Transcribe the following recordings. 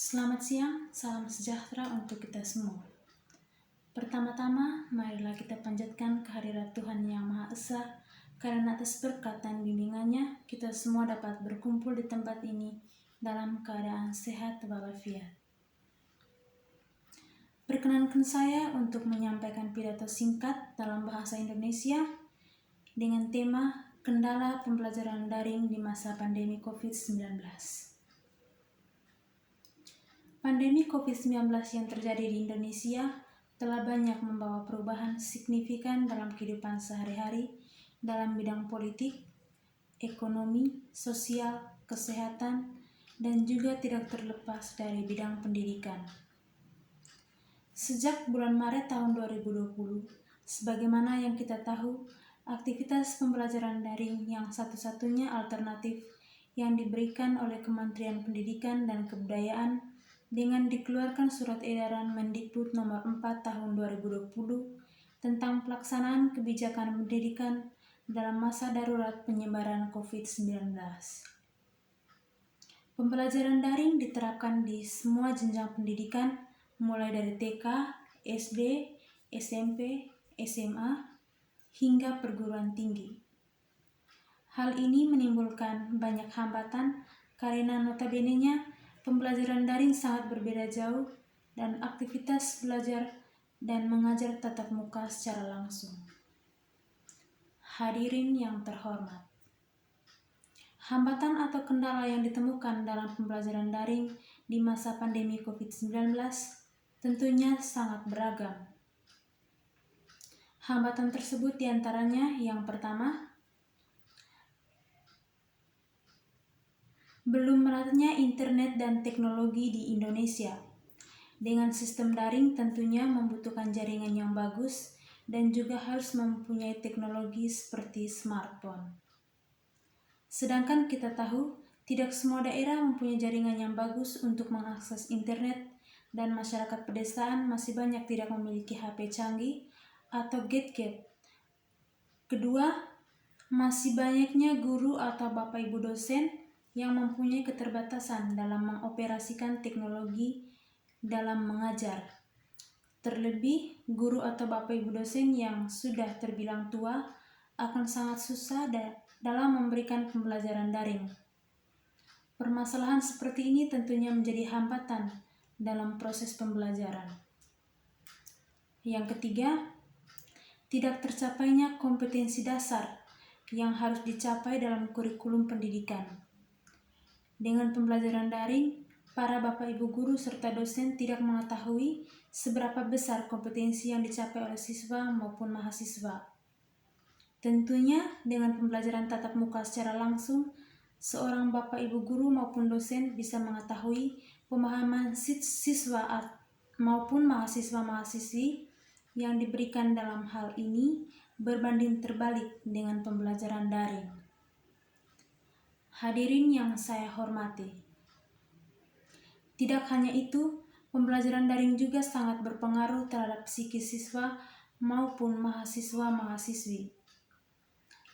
Selamat siang, salam sejahtera untuk kita semua. Pertama-tama, marilah kita panjatkan kehadirat Tuhan Yang Maha Esa, karena atas berkat dan bimbingannya, kita semua dapat berkumpul di tempat ini dalam keadaan sehat walafiat. Perkenankan saya untuk menyampaikan pidato singkat dalam bahasa Indonesia dengan tema Kendala Pembelajaran Daring di Masa Pandemi COVID-19. Pandemi COVID-19 yang terjadi di Indonesia telah banyak membawa perubahan signifikan dalam kehidupan sehari-hari dalam bidang politik, ekonomi, sosial, kesehatan, dan juga tidak terlepas dari bidang pendidikan. Sejak bulan Maret tahun 2020, sebagaimana yang kita tahu, aktivitas pembelajaran daring yang satu-satunya alternatif yang diberikan oleh Kementerian Pendidikan dan Kebudayaan dengan dikeluarkan surat edaran Mendikbud nomor 4 tahun 2020 tentang pelaksanaan kebijakan pendidikan dalam masa darurat penyebaran COVID-19. Pembelajaran daring diterapkan di semua jenjang pendidikan, mulai dari TK, SD, SMP, SMA, hingga perguruan tinggi. Hal ini menimbulkan banyak hambatan karena notabene-nya pembelajaran daring sangat berbeda jauh dan aktivitas belajar dan mengajar tatap muka secara langsung. Hadirin yang terhormat, hambatan atau kendala yang ditemukan dalam pembelajaran daring di masa pandemi COVID-19 tentunya sangat beragam. Hambatan tersebut diantaranya yang pertama, belum meratanya internet dan teknologi di Indonesia. Dengan sistem daring tentunya membutuhkan jaringan yang bagus dan juga harus mempunyai teknologi seperti smartphone. Sedangkan kita tahu, tidak semua daerah mempunyai jaringan yang bagus untuk mengakses internet dan masyarakat pedesaan masih banyak tidak memiliki HP canggih atau gadget. Kedua, masih banyaknya guru atau Bapak Ibu dosen yang mempunyai keterbatasan dalam mengoperasikan teknologi dalam mengajar. Terlebih, guru atau Bapak Ibu dosen yang sudah terbilang tua akan sangat susah dalam memberikan pembelajaran daring. Permasalahan seperti ini tentunya menjadi hambatan dalam proses pembelajaran. Yang ketiga, tidak tercapainya kompetensi dasar yang harus dicapai dalam kurikulum pendidikan. Dengan pembelajaran daring, para Bapak Ibu guru serta dosen tidak mengetahui seberapa besar kompetensi yang dicapai oleh siswa maupun mahasiswa. Tentunya dengan pembelajaran tatap muka secara langsung, seorang Bapak Ibu guru maupun dosen bisa mengetahui pemahaman siswa maupun mahasiswa-mahasiswi yang diberikan dalam hal ini berbanding terbalik dengan pembelajaran daring. Hadirin yang saya hormati, tidak hanya itu, pembelajaran daring juga sangat berpengaruh terhadap psikis siswa maupun mahasiswa-mahasiswi.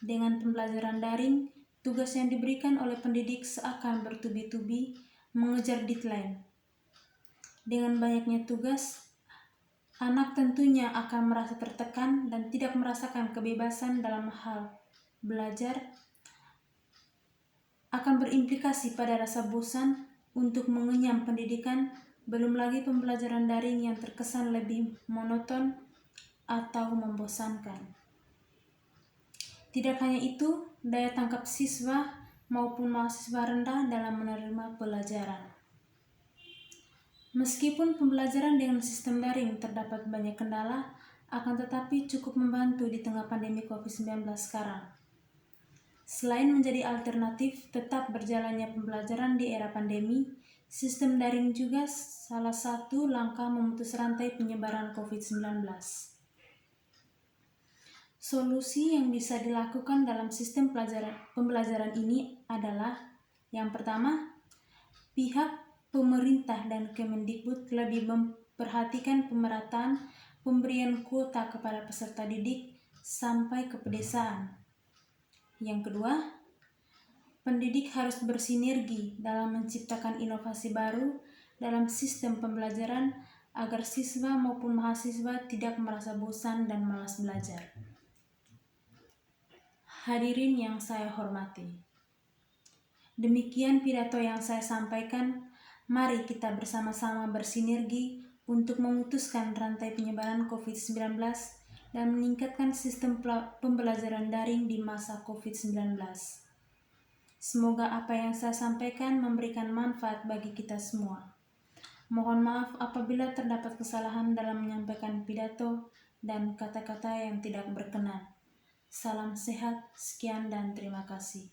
Dengan pembelajaran daring, tugas yang diberikan oleh pendidik seakan bertubi-tubi mengejar deadline. Dengan banyaknya tugas, anak tentunya akan merasa tertekan dan tidak merasakan kebebasan dalam hal belajar, akan berimplikasi pada rasa bosan untuk mengenyam pendidikan, belum lagi pembelajaran daring yang terkesan lebih monoton atau membosankan. Tidak hanya itu, daya tangkap siswa maupun mahasiswa rendah dalam menerima pelajaran. Meskipun pembelajaran dengan sistem daring terdapat banyak kendala, akan tetapi cukup membantu di tengah pandemi COVID-19 sekarang. Selain menjadi alternatif tetap berjalannya pembelajaran di era pandemi, sistem daring juga salah satu langkah memutus rantai penyebaran COVID-19. Solusi yang bisa dilakukan dalam sistem pembelajaran ini adalah yang pertama, pihak pemerintah dan Kemendikbud lebih memperhatikan pemerataan pemberian kuota kepada peserta didik sampai ke pedesaan. Yang kedua, pendidik harus bersinergi dalam menciptakan inovasi baru dalam sistem pembelajaran agar siswa maupun mahasiswa tidak merasa bosan dan malas belajar. Hadirin yang saya hormati, demikian pidato yang saya sampaikan. Mari kita bersama-sama bersinergi untuk memutuskan rantai penyebaran COVID-19 dan meningkatkan sistem pembelajaran daring di masa COVID-19. Semoga apa yang saya sampaikan memberikan manfaat bagi kita semua. Mohon maaf apabila terdapat kesalahan dalam menyampaikan pidato dan kata-kata yang tidak berkenan. Salam sehat, sekian dan terima kasih.